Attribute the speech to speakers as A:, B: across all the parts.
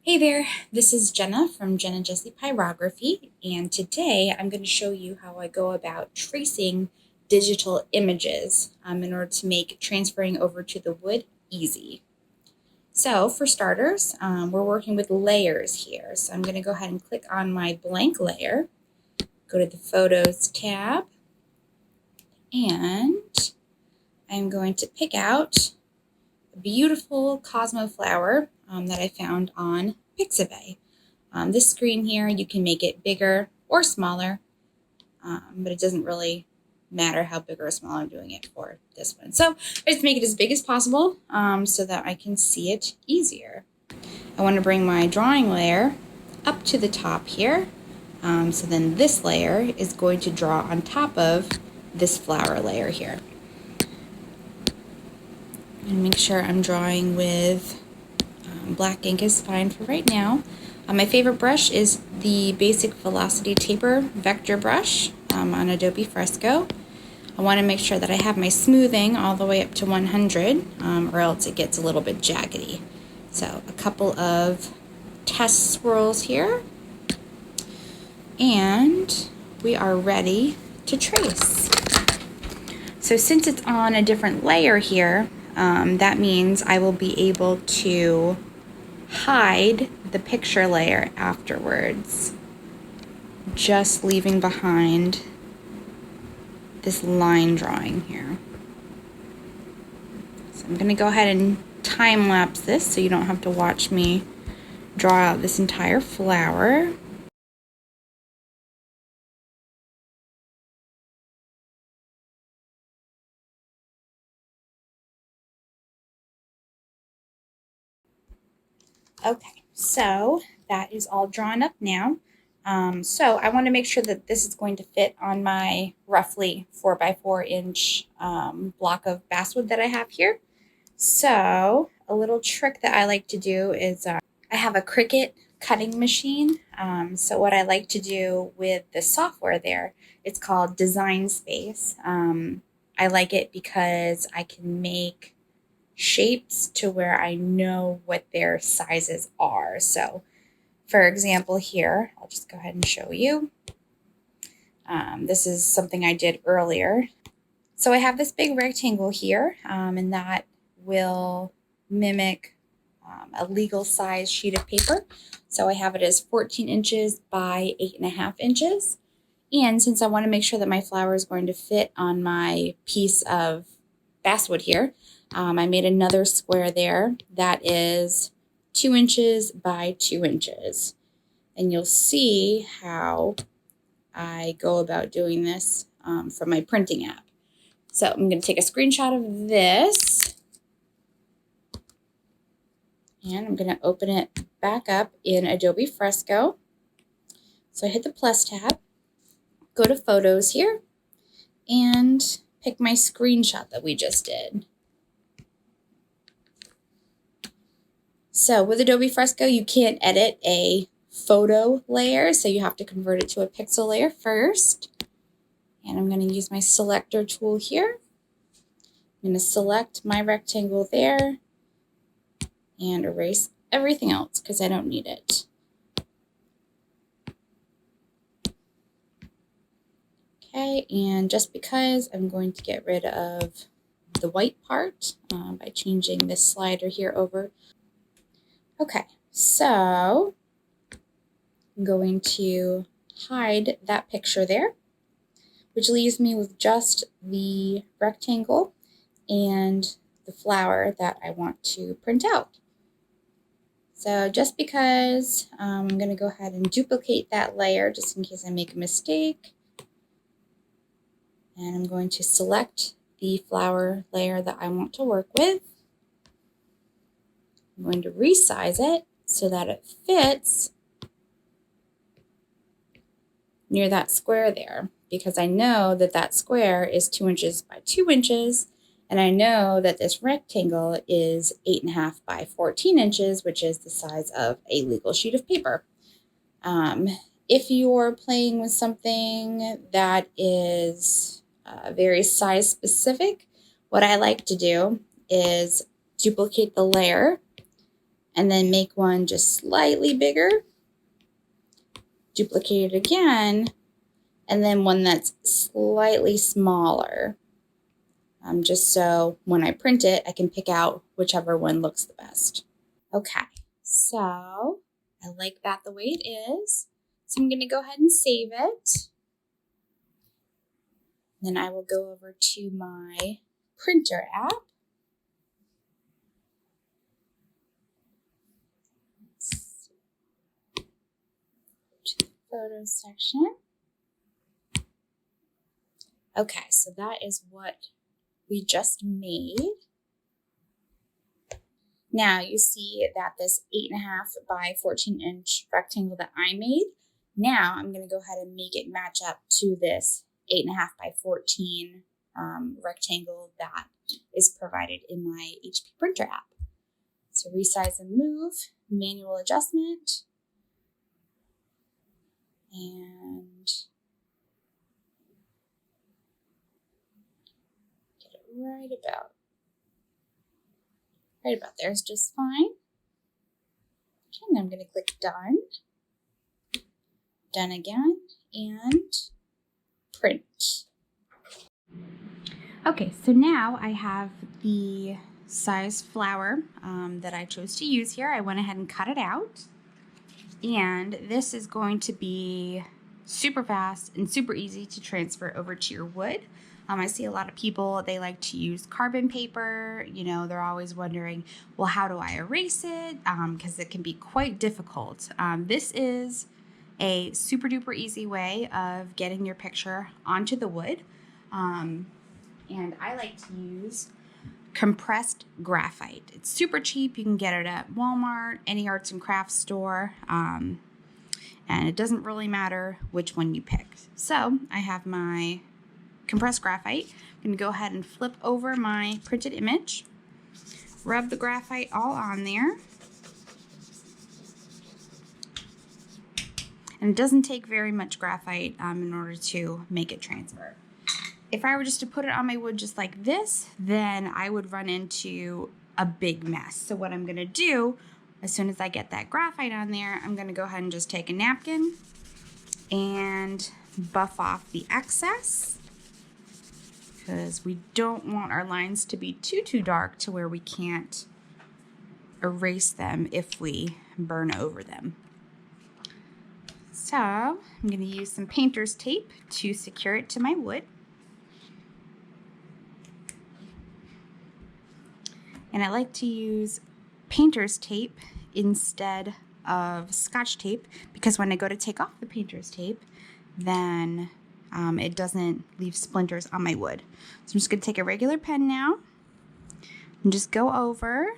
A: Hey there, this is Jenna from Jenna Jessee Pyrography, and today I'm going to show you how I go about tracing digital images in order to make transferring over to the wood easy. So for starters, we're working with layers here. So I'm going to go ahead and click on my blank layer, go to the Photos tab, and I'm going to pick out a beautiful Cosmo flower that I found on Pixabay. This screen here, you can make it bigger or smaller, but it doesn't really matter how big or small I'm doing it for this one. So I just make it as big as possible so that I can see it easier. I want to bring my drawing layer up to the top here. So then this layer is going to draw on top of this flower layer here. And make sure I'm drawing with black ink is fine for right now. My favorite brush is the Basic Velocity Taper Vector Brush on Adobe Fresco. I want to make sure that I have my smoothing all the way up to 100 or else it gets a little bit jaggedy. So a couple of test swirls here and we are ready to trace. So since it's on a different layer here, that means I will be able to hide the picture layer afterwards, just leaving behind this line drawing here. So I'm going to go ahead and time lapse this so you don't have to watch me draw out this entire flower. Okay, so that is all drawn up now. So I want to make sure that this is going to fit on my roughly 4x4 inch block of basswood that I have here. So a little trick that I like to do is I have a Cricut cutting machine. So what I like to do with the software there, it's called Design Space. I like it because I can make shapes to where I know what their sizes are. So for example here, I'll just go ahead and show you. This is something I did earlier. So I have this big rectangle here and that will mimic a legal size sheet of paper. So I have it as 14 inches by 8.5 inches. And since I want to make sure that my flower is going to fit on my piece of basswood here, I made another square there that is 2 inches by 2 inches. And you'll see how I go about doing this from my printing app. So I'm going to take a screenshot of this and I'm going to open it back up in Adobe Fresco. So I hit the plus tab, go to Photos here, and pick my screenshot that we just did. So with Adobe Fresco, you can't edit a photo layer, so you have to convert it to a pixel layer first. And I'm going to use my selector tool here. I'm going to select my rectangle there and erase everything else because I don't need it. Okay, and just because I'm going to get rid of the white part by changing this slider here over. Okay, so I'm going to hide that picture there, which leaves me with just the rectangle and the flower that I want to print out. So just because I'm going to go ahead and duplicate that layer just in case I make a mistake. And I'm going to select the flower layer that I want to work with. I'm going to resize it so that it fits near that square there, because I know that that square is 2 inches by 2 inches, and I know that this rectangle is 8.5 by 14 inches, which is the size of a legal sheet of paper. If you're playing with something that is very size specific, what I like to do is duplicate the layer and then make one just slightly bigger, duplicate it again, and then one that's slightly smaller. Just so when I print it, I can pick out whichever one looks the best. Okay, so I like that the way it is. So I'm going to go ahead and save it. Then I will go over to my printer app. To the photos section. Okay, so that is what we just made. Now you see that this 8.5 by 14 inch rectangle that I made, now I'm going to go ahead and make it match up to this 8.5 by 14 rectangle that is provided in my HP printer app. So resize and move, manual adjustment, and get it right about there is just fine. Okay, and I'm going to click done. Done again, and print. Okay, so now I have the size flower that I chose to use here. I went ahead and cut it out. And this is going to be super fast and super easy to transfer over to your wood. I see a lot of people, they like to use carbon paper. You know, they're always wondering, well, how do I erase it? Because it can be quite difficult. This is a super duper easy way of getting your picture onto the wood. And I like to use compressed graphite. It's super cheap. You can get it at Walmart, any arts and crafts store. And it doesn't really matter which one you pick. So I have my compressed graphite. I'm going to go ahead and flip over my printed image, rub the graphite all on there. And it doesn't take very much graphite in order to make it transfer. If I were just to put it on my wood just like this, then I would run into a big mess. So what I'm going to do, as soon as I get that graphite on there, I'm going to go ahead and just take a napkin and buff off the excess, because we don't want our lines to be too dark to where we can't erase them if we burn over them. So I'm going to use some painter's tape to secure it to my wood. And I like to use painter's tape instead of Scotch tape, because when I go to take off the painter's tape, then it doesn't leave splinters on my wood. So I'm just going to take a regular pen now and just go over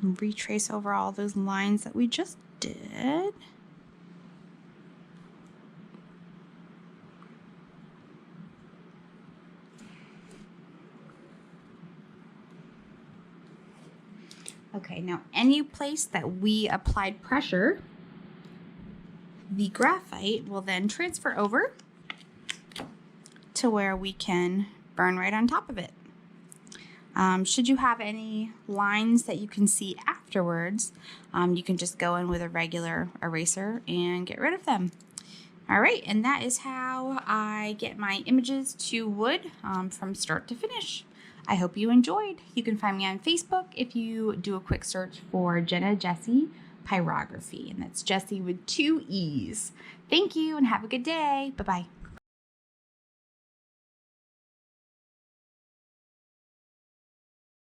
A: and retrace over all those lines that we just did. Okay, now any place that we applied pressure, the graphite will then transfer over to where we can burn right on top of it. Should you have any lines that you can see afterwards, you can just go in with a regular eraser and get rid of them. All right, and that is how I get my images to wood from start to finish. I hope you enjoyed. You can find me on Facebook if you do a quick search for Jenna Jessee Pyrography, and that's Jessee with 2 E's. Thank you and have a good day. Bye-bye.